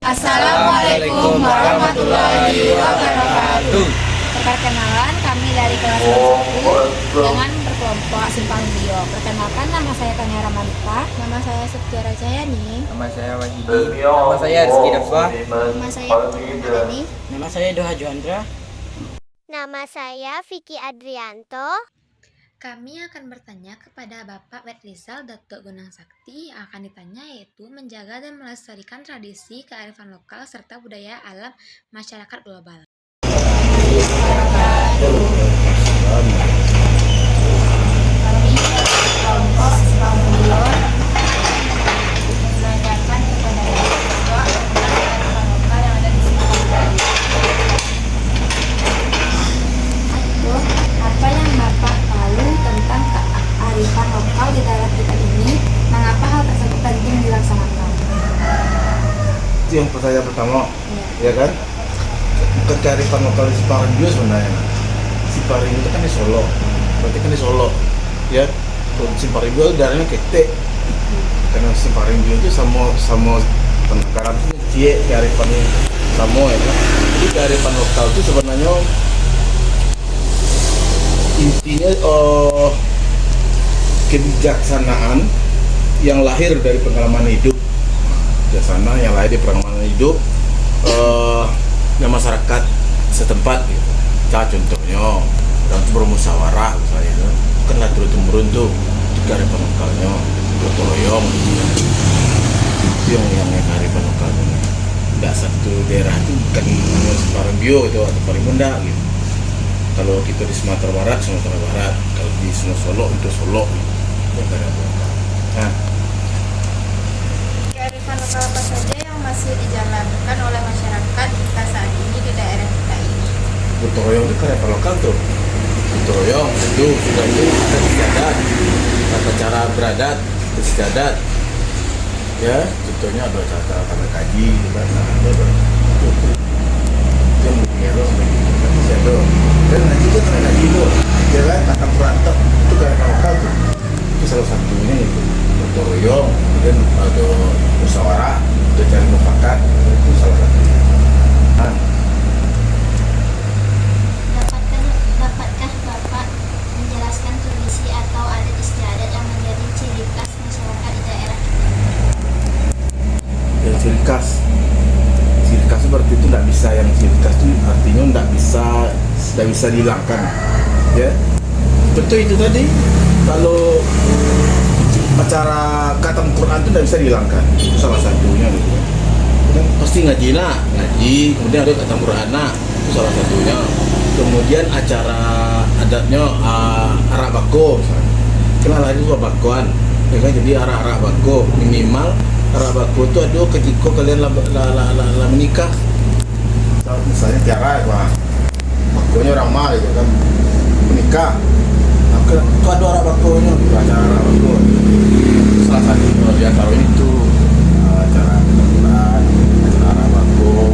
Assalamualaikum warahmatullahi wabarakatuh. Perkenalan, kami dari kelas 1 dengan berkelompok Simpang Bio. Perkenalkan, nama saya Tania Ramanita. Nama saya Septia Rajayani. Nama saya Wahidi. Nama saya Rizky Dafwa. Nama saya Putri Adeni. Nama saya Doha Juandra. Nama saya Vicky Adrianto. Kami akan bertanya kepada Bapak Wetrizal Datuk Gunang Sakti. Yang akan ditanya yaitu menjaga dan melestarikan tradisi, kearifan lokal, serta budaya alam masyarakat global. Kami kelompok Simpang Bio menanyakan kepada siswa tentang kearifan lokal yang ada di sekitar kita. Apa yang Bapak tahu tentang kearifan lokal di daerah kita ini? Mengapa hal tersebut penting dilaksanakan? Itu yang pertanyaan pertama, ya kan? Kearifan lokal di Siparingbio sebenarnya. Siparingbio itu kan di Solo, berarti kan di Solo, ya. Siparingbio daerahnya ketek, karena Siparingbio itu sama penangkaran itu cie kearifannya sama, ya kan? Jadi kearifan lokal itu sebenarnya intinya kebijaksanaan yang lahir dari pengalaman hidup, bijaksana yang lahir dari pengalaman hidup yang masyarakat setempat gitu. Contohnya orang itu bermusyawarah misalnya, kan lah turun temurun tuh kearifan lokalnya, gotong royong itu yang kearifan lokalnya. Tidak satu daerah itu bukan hanya Siparingbio itu atau Parimunda gitu. Kalau kita di Sumatera Barat, kalau di Solo itu Solo gitu. Yang kearifan lokal. Nah, Kearifan lokal apa saja yang masih dijalankan oleh masyarakat kita saat ini di daerah kita ini? gotong royong itu kearifan lokal tuh. Gotong royong itu sudah itu ada istiadat, tata cara beradat, istiadat. Ya, contohnya ada cara kami kaji, gitu kan? Nah, ada yang berkira kan masih ada. Dan ngaji itu kena ngaji itu, ya kan? Akan perantau itu kearifan lokal tuh. Itu salah satunya itu gotong royong, kemudian ada musyawarah, ada cari mufakat, itu salah satunya. Nah, Dapatkah Bapak menjelaskan tradisi atau adat istiadat yang menjadi ciri khas masyarakat di daerah kita? yang ciri khas seperti itu tidak bisa, yang ciri khas itu artinya tidak bisa dihilangkan, ya. Betul itu tadi, kalau acara khatam Quran itu tidak bisa dihilangkan, itu salah satunya gitu. Kemudian pasti ngaji, kemudian ada khatam Quran, itu salah satunya. Kemudian acara adatnya arak bako misalnya, kenal itu bakoan, ya kan? Jadi arak bako minimal. Arak bako itu ada ketika kalian menikah, misalnya tiara, bakonya orang mah gitu kan, menikah, maka itu ada arak bakonya, acara arak bako. Salah satu di antara itu acara Quran, acara arak bako,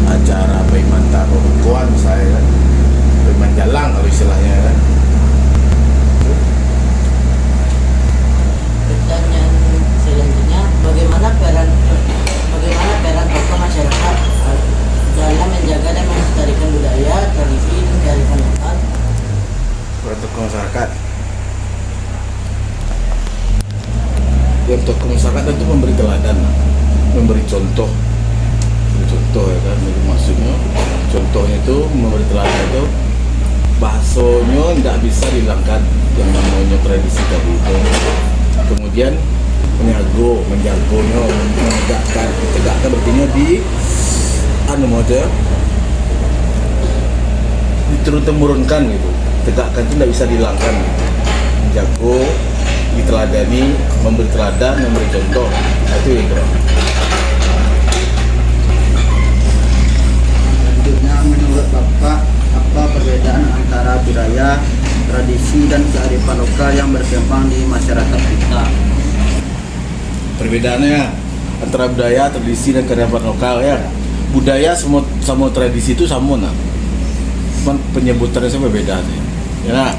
acara peimanta pembukuan misalnya kan, peiman jalang kalau istilahnya kan. Pertanyaan selanjutnya, bagaimana peran tokoh masyarakat dalam menjaga dan melestarikan budaya, tradisi, dan kearifan lokal? Peran tokoh masyarakat. Yang tokoh masyarakat itu memberi teladan, memberi contoh ya kan. Jadi maksudnya contohnya itu memberi teladan itu bahasanya tidak bisa dihilangkan, yang namanya tradisi tadi itu. Kemudian menjagonya, menegakkan berarti di mode diturun temurunkan gitu. Tegakkan itu tidak bisa dihilangkan. Menjago, diteladani, memberi teladan, memberi contoh. Itu yang keren. Selanjutnya, menurut Bapak, apa perbedaan antara budaya, tradisi, dan kearifan lokal yang berkembang di masyarakat kita? Perbedaannya antara budaya, tradisi, dan kearifan lokal, ya. Budaya sama tradisi itu sama, cuman penyebutannya berbeda sih. Ya,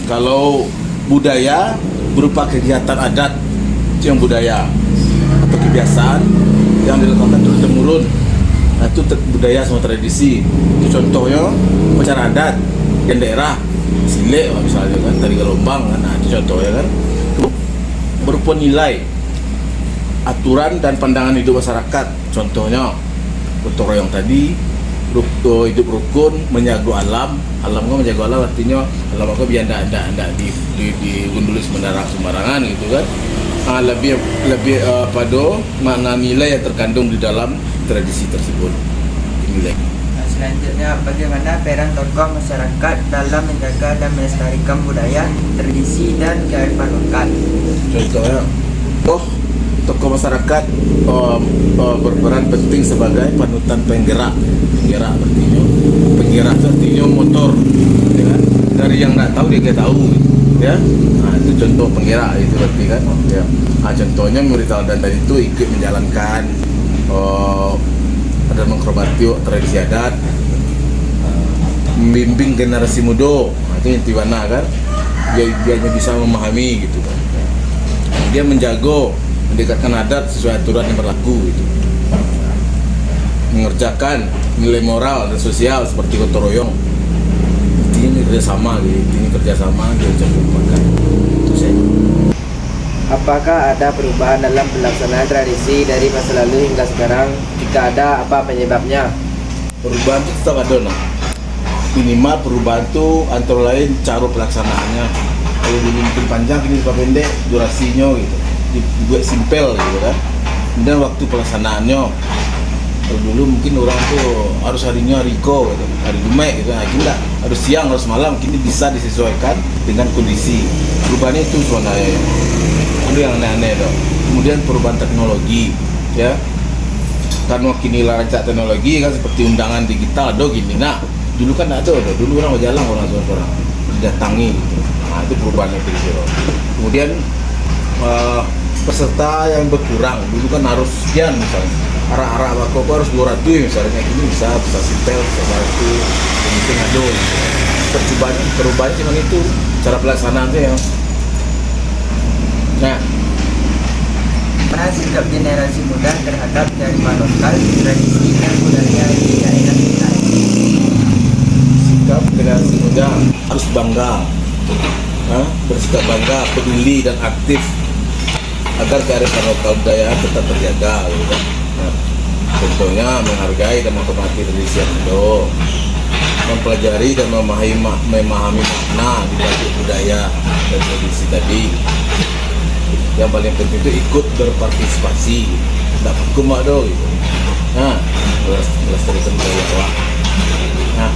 kalau budaya berupa kegiatan adat, itu yang budaya atau kebiasaan yang dilakukan turun temurun. Nah, itu budaya sama tradisi. Itu contohnya upacara adat yang daerah Silek misalnya kan, tari gelombang kan. Nah, itu contohnya kan. Itu berupa nilai, aturan dan pandangan hidup masyarakat. Contohnya gotong royong tadi, hidup rukun, menjaga alam. Alam kan menjaga alam artinya alam aku biar ndak digunduli sembarangan gitu kan. Lebih pada makna nilai yang terkandung di dalam tradisi tersebut. Nilai. Nah, selanjutnya bagaimana peran tokoh masyarakat dalam menjaga dan melestarikan budaya, tradisi dan kearifan lokal. Contohnya, tokoh masyarakat berperan penting sebagai panutan penggerak. Penggerak artinya motor, ya kan? Dari yang nggak tahu dia tahu, ya. Nah, itu contoh penggerak itu berarti kan. Ya. Nah, contohnya murid dan tadi itu ikut menjalankan dan menghormati tradisi adat, membimbing generasi muda. Nah, itu intiwana kan. Dia bisa memahami gitu kan. Dia menjaga, mendekatkan adat sesuai aturan yang berlaku gitu. Mengerjakan nilai moral dan sosial seperti gotong royong. Ini kerjasama gitu. Ini kerjasama dia ucapkan. Itu saya. Apakah ada perubahan dalam pelaksanaan tradisi dari masa lalu hingga sekarang? Jika ada, apa penyebabnya? Perubahan itu tetap ada, nah. Minimal perubahan itu antara lain cara pelaksanaannya. Kalau dulu mungkin panjang, ini pendek durasinya gitu. Dibuat simpel gitu kan. Kemudian waktu pelaksanaannya. Kalau dulu mungkin orang tuh harus harinya Riko gitu, hari Jumat gitu. Nah, ini enggak, harus siang, harus malam. Kini bisa disesuaikan dengan kondisi. Perubahannya itu sebenarnya. Itu yang aneh-aneh dong. Kemudian perubahan teknologi, ya. Karena kini rancak teknologi kan seperti undangan digital, gini. Nah, dulu kan ada, dulu orang berjalan orang didatangi gitu. Nah, itu perubahan itu gitu. Kemudian peserta yang berkurang, dulu kan harus sekian misalnya. Arah-arah bakoko harus 200 misalnya, ini bisa simpel, bisa satu, mungkin ada. Perubahan cuma itu, cara pelaksanaannya ya. Nah, Mana sikap generasi muda terhadap kearifan lokal, tradisi dan budaya di daerah kita? sikap generasi muda harus bangga, bersikap bangga, peduli dan aktif agar kearifan lokal budaya tetap terjaga. Gitu kan. Nah, contohnya menghargai dan menghormati tradisi yang ada, mempelajari dan memahami makna di balik budaya dan tradisi tadi. Yang paling penting itu ikut berpartisipasi, tidak vakum gitu. Nah, melestarikan budaya. Nah,